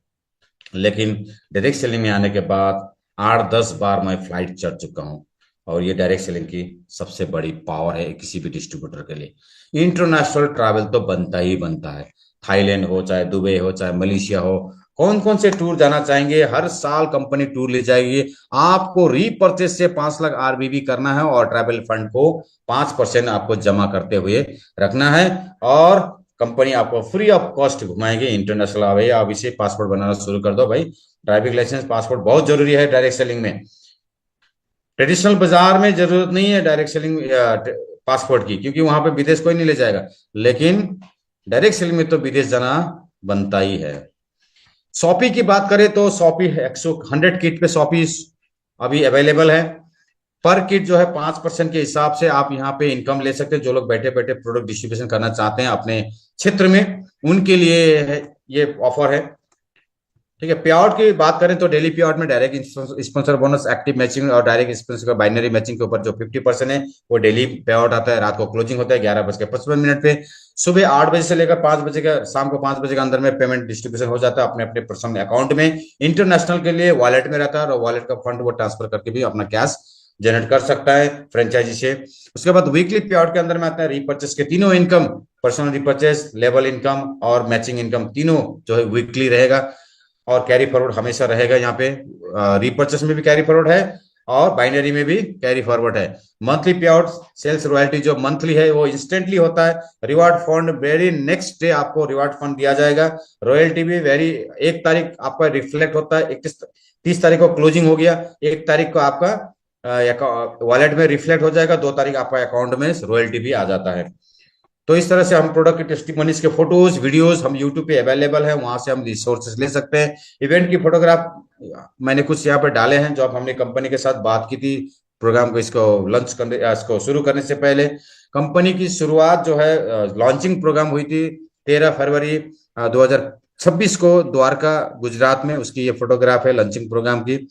लेकिन डायरेक्ट सेलिंग में आने के बाद 8-10 बार मैं फ्लाइट चढ़ चुका हूँ। और ये डायरेक्ट सेलिंग की सबसे बड़ी पावर है किसी भी डिस्ट्रीब्यूटर के लिए। इंटरनेशनल ट्रैवल तो बनता ही बनता है, थाईलैंड हो, चाहे दुबई हो, चाहे मलेशिया हो, कौन कौन से टूर जाना चाहेंगे? हर साल कंपनी टूर ले जाएगी। आपको रीपर्चेस से 5 लाख आरबीबी करना है और ट्रैवल फंड को 5% आपको जमा करते हुए रखना है, और कंपनी आपको फ्री ऑफ कॉस्ट घुमाएंगे इंटरनेशनल। भाई आप इसे पासपोर्ट बनाना शुरू कर दो भाई। ड्राइविंग लाइसेंस, पासपोर्ट बहुत जरूरी है डायरेक्ट सेलिंग में। ट्रेडिशनल बाजार में जरूरत नहीं है डायरेक्ट सेलिंग पासपोर्ट की, क्योंकि वहां पे विदेश कोई नहीं ले जाएगा। लेकिन डायरेक्ट सेलिंग में तो विदेश जाना बनता ही है। शॉपी की बात करें तो शॉपी 100 किट पे शॉपी अभी अवेलेबल है। पर किट जो है 5% के हिसाब से आप यहाँ पे इनकम ले सकते हैं। जो लोग बैठे बैठे प्रोडक्ट डिस्ट्रीब्यूशन करना चाहते हैं अपने क्षेत्र में, उनके लिए ये ऑफर है। ठीक है, पे आउट की बात करें तो डेली पे आउट में direct sponsor bonus, active matching और डायरेक्ट स्पॉन्सर का बाइनरी मैचिंग के ऊपर जो 50% है वो डेली पे आउट आता है। रात को क्लोजिंग होता है 11:55 पे। सुबह 8 बजे से लेकर 5 बजे का, शाम को 5 बजे के अंदर में पेमेंट डिस्ट्रीब्यूशन हो जाता है अपने अपने पर्सनल अकाउंट में। इंटरनेशनल के लिए वॉलेट में रहता है, और वॉलेट का फंड वो ट्रांसफर करके भी अपना कैश जनरेट कर सकता है फ्रेंचाइजी से। उसके बाद वीकली पे आउट के अंदर में आता है रीपर्चेस के तीनों income, personal repurchase, level income और मैचिंग इनकम, तीनों जो है वीकली रहेगा। और कैरी फॉरवर्ड हमेशा रहेगा यहाँ पे। रिपर्चेस में भी कैरी फॉरवर्ड है और बाइनरी में भी कैरी फॉरवर्ड है। मंथली पे आउट, सेल्स रॉयल्टी जो मंथली है वो इंस्टेंटली होता है। Reward fund very next day आपको रिवार्ड फंड दिया जाएगा। रॉयल्टी भी वेरी 1 तारीख आपका रिफ्लेक्ट होता है। 30 तारीख को क्लोजिंग हो गया, 1 तारीख को आपका वॉलेट में रिफ्लेक्ट हो जाएगा, 2 तारीख आपका अकाउंट में रॉयल्टी भी आ जाता है। तो इस तरह से हम प्रोडक्ट के टेस्टिमोनीज के फोटोज वीडियोस हम यूट्यूब पे अवेलेबल है, वहां से हम रिसोर्सेज ले सकते हैं। इवेंट की फोटोग्राफ मैंने कुछ यहाँ पर डाले हैं जो हमने कंपनी के साथ बात की थी प्रोग्राम को, इसको लॉन्च करने, इसको शुरू करने से पहले। कंपनी की शुरुआत जो है लॉन्चिंग प्रोग्राम हुई थी 13 फरवरी 2026 को द्वारका गुजरात में। उसकी ये फोटोग्राफ है लॉन्चिंग प्रोग्राम की।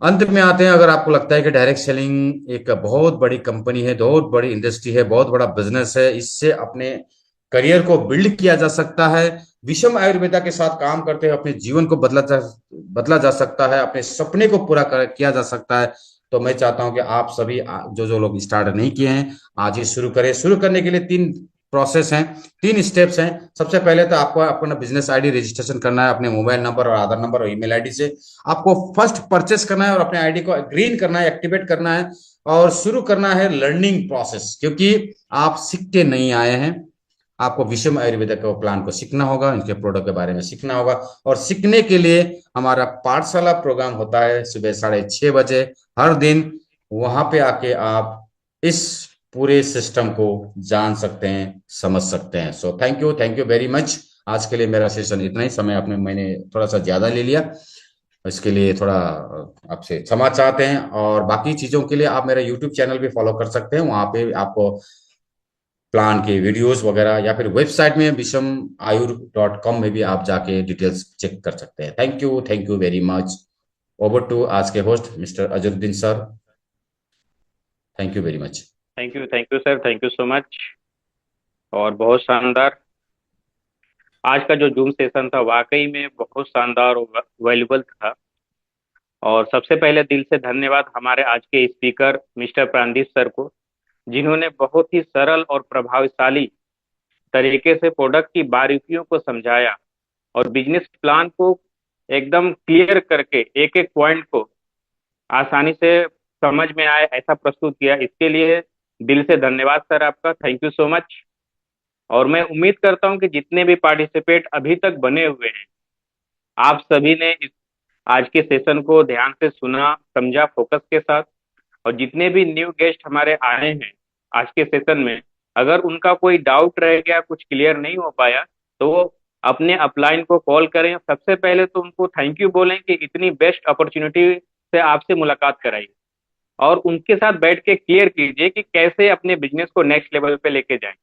अंत में आते हैं, अगर आपको लगता है कि डायरेक्ट सेलिंग एक बहुत बड़ी कंपनी है, बहुत बड़ी इंडस्ट्री है, बहुत बड़ा बिजनेस है, इससे अपने करियर को बिल्ड किया जा सकता है, विषम आयुर्वेदा के साथ काम करते हैं अपने जीवन को बदला जा सकता है, अपने सपने को पूरा किया जा सकता है, तो मैं चाहता हूं कि आप सभी जो जो लोग स्टार्ट नहीं किए हैं आज ही शुरू करें। शुरू करने के लिए 3 प्रोसेस हैं, 3 स्टेप्स हैं। सबसे पहले तो आपको अपना बिजनेस आईडी रजिस्ट्रेशन करना है अपने मोबाइल नंबर और आधार नंबर और ईमेल आईडी से। आपको फर्स्ट परचेस करना है और अपने आईडी को ग्रीन करना है, एक्टिवेट करना है, और शुरू करना है लर्निंग प्रोसेस, क्योंकि आप सीख के नहीं आए हैं। आपको विषम आयुर्वेदा के प्लान को सीखना होगा, इनके प्रोडक्ट के बारे में सीखना होगा, और सीखने के लिए हमारा पाठशाला प्रोग्राम होता है सुबह 6:30 बजे हर दिन। वहां पे आके आप इस पूरे सिस्टम को जान सकते हैं, समझ सकते हैं। So thank you very much. आज के लिए मेरा सेशन इतना ही, समय आपने मैंने थोड़ा सा ज्यादा ले लिया, इसके लिए थोड़ा आपसे क्षमा चाहते हैं। और बाकी चीजों के लिए आप मेरा यूट्यूब चैनल भी फॉलो कर सकते हैं, वहां पे आपको प्लान के वीडियोस वगैरह, या फिर वेबसाइट में vishamayur.com में भी आप जाके डिटेल्स चेक कर सकते हैं। Thank you very much. Over to आज के host mister Azharuddin sir. Thank you very much. Thank you sir, thank you so much. और बहुत शानदार आज का जो जूम सेशन था, वाकई में बहुत शानदार और वैल्यूबल था। और सबसे पहले दिल से धन्यवाद हमारे आज के स्पीकर मिस्टर प्रांदीप सर को, जिन्होंने बहुत ही सरल और प्रभावशाली तरीके से प्रोडक्ट की बारीकियों को समझाया और बिजनेस प्लान को एकदम क्लियर करके एक एक पॉइंट को आसानी से समझ में आए ऐसा प्रस्तुत किया। इसके लिए दिल से धन्यवाद सर आपका, थैंक यू सो मच। और मैं उम्मीद करता हूं कि जितने भी पार्टिसिपेट अभी तक बने हुए हैं, आप सभी ने इस आज के सेशन को ध्यान से सुना, समझा फोकस के साथ। और जितने भी न्यू गेस्ट हमारे आए हैं आज के सेशन में, अगर उनका कोई डाउट रह गया, कुछ क्लियर नहीं हो पाया, तो वो अपने अपलाइन को कॉल करें। सबसे पहले तो उनको थैंक यू बोलें कि इतनी बेस्ट अपॉर्चुनिटी से आपसे मुलाकात कराई, और उनके साथ बैठ के क्लियर कीजिए कि कैसे अपने बिजनेस को नेक्स्ट लेवल पे लेके जाएं।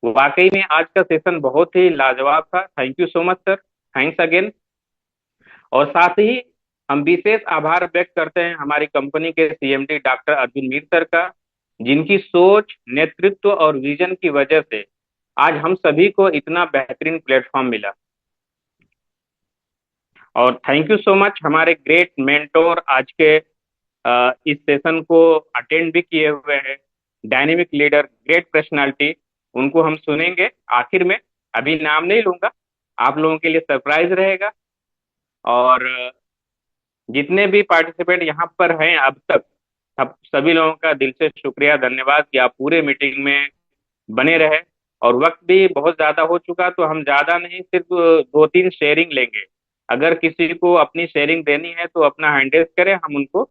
वाकई में आज का सेशन बहुत ही लाजवाब था। Thank you so much sir, thanks again. और साथ ही हम विशेष आभार व्यक्त करते हैं हमारी कंपनी के CMD doctor Arjun Mir sir का, जिनकी सोच, नेतृत्व और विजन की वजह से आज हम सभी को इतना बेहतरीन प्लेटफॉर्म मिला। और थैंक यू सो मच हमारे ग्रेट मेंटोर, आज के इस सेशन को अटेंड भी किए हुए हैं, डायनेमिक लीडर, ग्रेट पर्सनालिटी। उनको हम सुनेंगे आखिर में, अभी नाम नहीं लूंगा। आप लोगों के लिए सरप्राइज रहेगा। और जितने भी पार्टिसिपेंट यहाँ पर हैं अब तक, सब सभी लोगों का दिल से शुक्रिया, धन्यवाद कि आप पूरे मीटिंग में बने रहे। और वक्त भी बहुत ज्यादा हो चुका, तो हम ज्यादा नहीं, सिर्फ दो तीन शेयरिंग लेंगे। अगर किसी को अपनी शेयरिंग देनी है तो अपना हैंड रेज करें, हम उनको